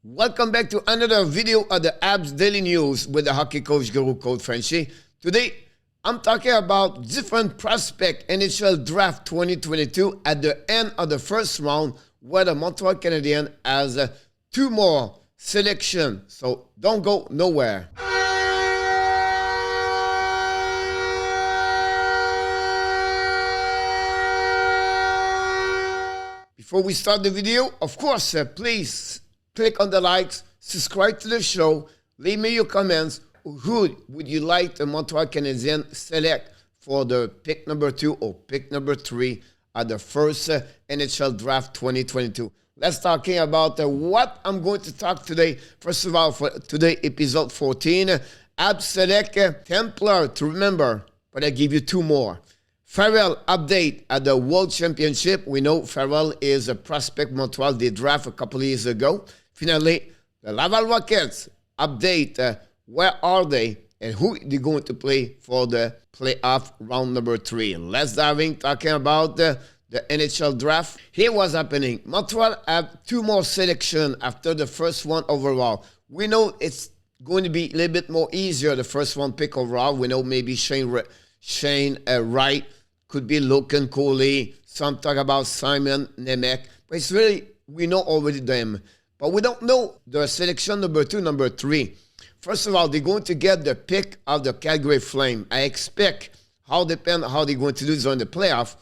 Welcome back to another video of the Habs Daily News with the hockey coach Guru Code Frenchie. Today, I'm talking about different prospect NHL Draft 2022 at the end of the first round where the Montreal Canadiens has two more selections. So don't go nowhere. Before we start the video, of course, please click on the likes, subscribe to the show, leave me your comments. Who would you like the Montreal Canadiens select for the pick number 2 or pick number 3 at the first NHL Draft 2022? Let's talking about what I'm going to talk today. First of all, for today, episode 14, Habs select 10 players to remember, but I give you 2 more. FARRELL update at the World Championship. We know FARRELL is a prospect Montreal they draft a couple of years ago. Finally, the LAVAL Rockets update. Where are they and who they're going to play for the playoff round number 3? Let's dive in talking about the NHL draft. Here what's happening. Montreal have 2 more selections after the first one overall. We know it's going to be a little bit more easier, the first one pick overall. We know maybe Shane Wright, could be Logan Coley. Some talk about Simon Nemec. But it's really, we know already them. But we don't know the selection number 2, number 3. First of all, they're going to get the pick of the Calgary Flames. I expect, depend how they're going to do this on the playoff,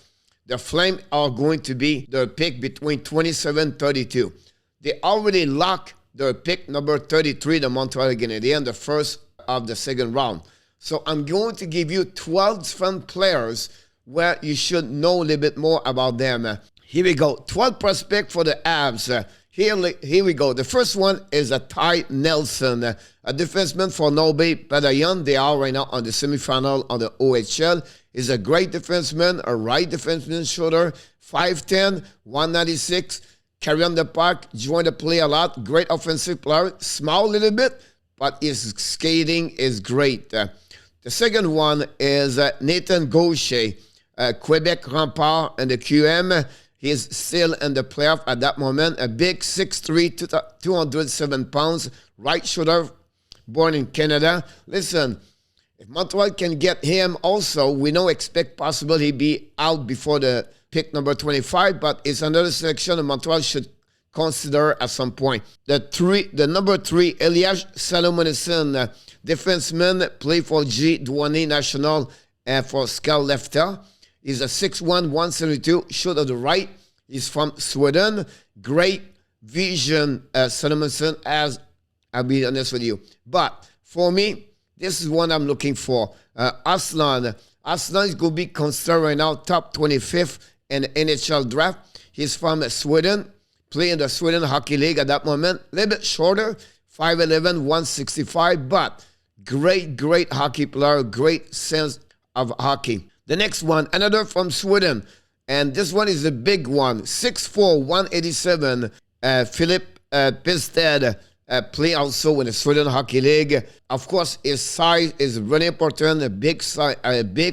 the Flames are going to be the pick between 27 and 32. They already locked their pick number 33, the Montreal Canadiens, the first of the second round. So I'm going to give you 12 different players where you should know a little bit more about them. Here we go. 12 prospects for the Habs. Here we go. The first one is Ty Nelson, a defenseman for Norway Padayan. They are right now on the semifinal on the OHL. He's a great defenseman, a right defenseman shooter, 5'10", 196, carry on the puck, join the play a lot, great offensive player, small a little bit, but his skating is great. The second one is Nathan Gaucher, Quebec Rempart and the QM. He's still in the playoff at that moment. A big 6'3", 207 pounds, right shooter, born in Canada. Listen, if Montreal can get him also, we don't expect possible he'd be out before the pick number 25, but it's another selection that Montreal should consider at some point. The number 3, Elias Salomonson, defenseman, play for G Douane National for Skellefteå. He's a 6'1", 172, shooter to the right. He's from Sweden. Great vision, Salomonson, as I'll be honest with you. But for me, this is what I'm looking for. Aslan. Aslan is going to be considered right now top 25th in the NHL draft. He's from Sweden, playing the Sweden Hockey League at that moment. A little bit shorter, 5'11", 165, but great hockey player, great sense of hockey. The next one, another from Sweden, and this one is a big one, 6'4", 187, Philip Pisted, play also in the Sweden Hockey League. Of course, his size is really important, a big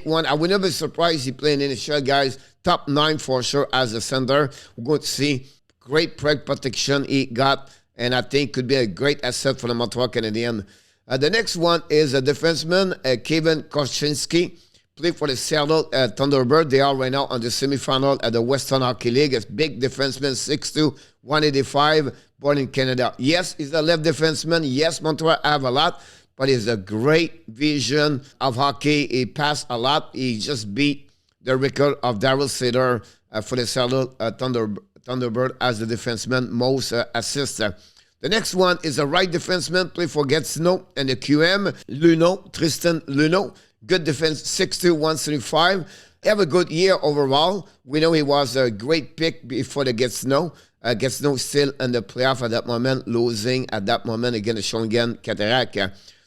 one. I would never be surprised he playing in the NHL, guys. Top 9 for sure as a center. We're going to see great protection he got, and I think could be a great asset for the Montreal Canadiens. The next one is a defenseman, Kevin Koszynski. Play for the Seattle Thunderbird. They are right now on the semifinal at the Western Hockey League. It's big defenseman, 6'2", 185, born in Canada. Yes, he's a left defenseman. Yes, Montreal have a lot, but he's a great vision of hockey. He passed a lot. He just beat the record of Darryl Sutter for the Seattle Thunderbird as the defenseman, most assists. The next one is a right defenseman, play for Gatineau and the QM, Tristan Luneau. Good defense, 6'2", 175. Have a good year overall. We know he was a great pick before the Gatineau. Gatineau still in the playoff at that moment, losing at that moment against the Shawinigan Cataract.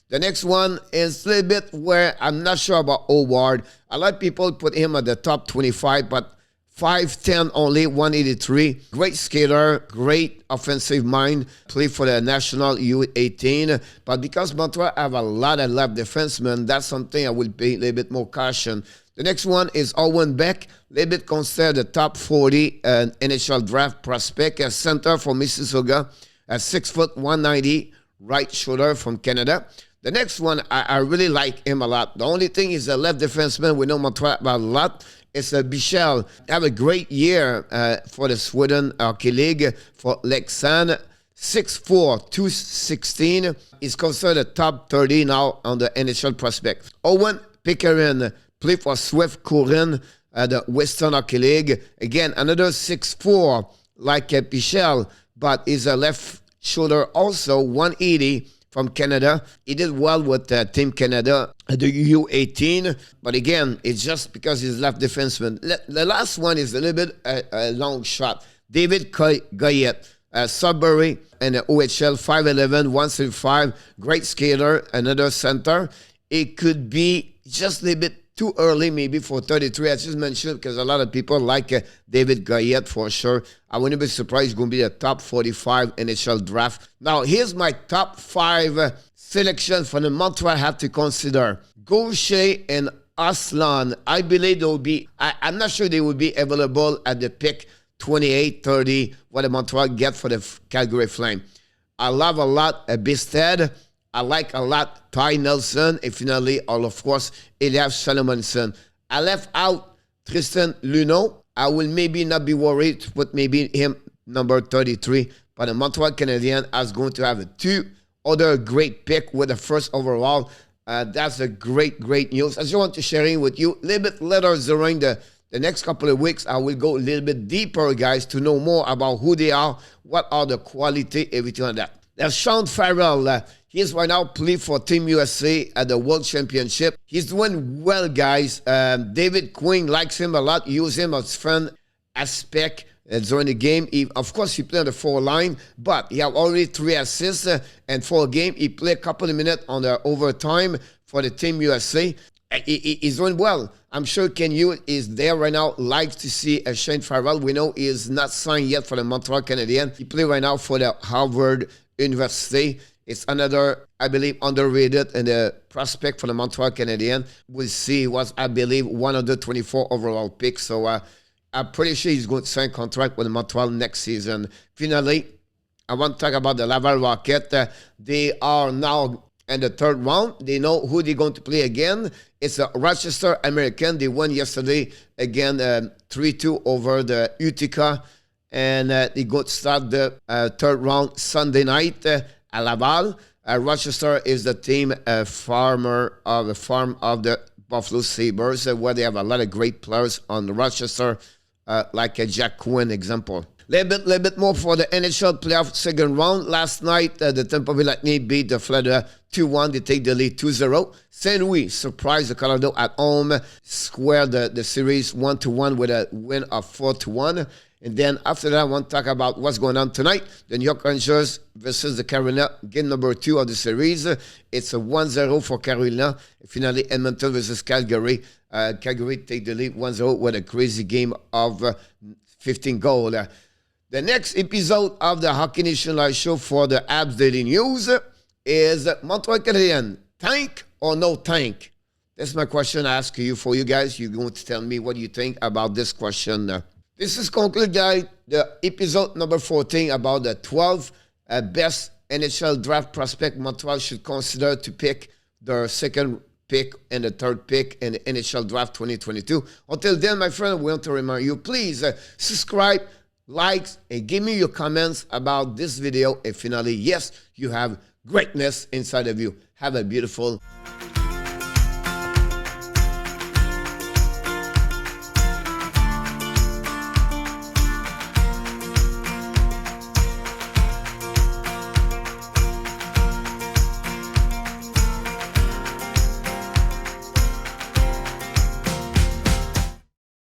The next one is a little bit where I'm not sure about Howard. A lot of people put him at the top 25, but 5'10", only 183. Great skater, great offensive mind. Play for the National U18. But because Montreal have a lot of left defensemen, that's something I will pay a little bit more caution. The next one is Owen Beck, a little bit considered the top 40 NHL draft prospect, a center for Mississauga. a 6 foot 190 right shoulder from Canada. The next one, I really like him a lot. The only thing is the left defenseman we know Montreal about a lot. It's Bichel. Have a great year for the Sweden Hockey League for Leksand. 6'4", 216. He's considered a top 30 now on the NHL prospect. Owen Pickering play for Swift Current, the Western Hockey League. Again, another 6'4", like Bichel, but is a left shoulder also, 180 from Canada. He did well with Team Canada, the U18, but again, it's just because he's left defenseman. The last one is a little bit a long shot. David Goyette, Sudbury, and the OHL, 5'11", 175, great skater, another center. It could be just a little bit too early maybe for 33. I just mentioned because a lot of people like David Goyette for sure. I wouldn't be surprised he's going to be the top 45 NHL draft. Now, here's my top 5 selection for the Montreal have to consider. Gaucher and Aslan. I believe they will be, I'm not sure they will be available at the pick 28, 30, what the Montreal get for the Calgary Flames. I love a lot Bisted. I like a lot Ty Nelson, and finally, of course, Elias Salomonson. I left out Tristan Luneau. I will maybe not be worried to put maybe him number 33, but the Montreal Canadiens is going to have 2 other great pick with the first overall. That's a great news. I just want to share it with you. A little bit later during the next couple of weeks, I will go a little bit deeper, guys, to know more about who they are, what are the quality, everything like that. There's Sean Farrell. He's right now playing for Team USA at the World Championship. He's doing well, guys. David Quinn likes him a lot. Use him as friend aspect during the game. Of course, he played on the 4 line, but he have already 3 assists. And for a game, he played a couple of minutes on the overtime for the Team USA. He's doing well. I'm sure Ken Yu is there right now. Likes to see Shane Farrell. We know he is not signed yet for the Montreal Canadiens. He plays right now for the Harvard University. It's another, I believe, underrated and a prospect for the Montreal Canadiens. We'll see. He was, I believe, 124 overall pick. So I'm pretty sure he's going to sign a contract with Montreal next season. Finally, I want to talk about the Laval Rocket. They are now in the 3rd round. They know who they're going to play again. It's a Rochester American. They won yesterday again 3-2 over the Utica. And they go to start the 3rd round Sunday night at Laval. Rochester is the team farm of the Buffalo Sabres, where they have a lot of great players on Rochester, like a Jack Quinn example. Little bit more for the NHL playoff 2nd round. Last night, the Tampa Bay Lightning beat the Florida 2-1. They take the lead 2-0. St. Louis surprised the Colorado at home, squared the series 1-1 with a win of 4-1. And then after that, I want to talk about what's going on tonight. The New York Rangers versus the Carolina, game number 2 of the series. It's a 1-0 for Carolina. Finally, Edmonton versus Calgary. Calgary take the lead 1-0 with a crazy game of 15 goals. The next episode of the Hockey Nation Live Show for the Habs Daily News is Montreal Canadiens, tank or no tank? That's my question I ask you for you guys. You're going to tell me what you think about this question. This is concluded, guys, the episode number 14 about the 12 best NHL draft prospect Montreal should consider to pick their 2nd pick and the 3rd pick in the NHL draft 2022. Until then, my friend, we want to remind you, please subscribe, likes, and give me your comments about this video. And finally, yes, you have greatness inside of you. Have a beautiful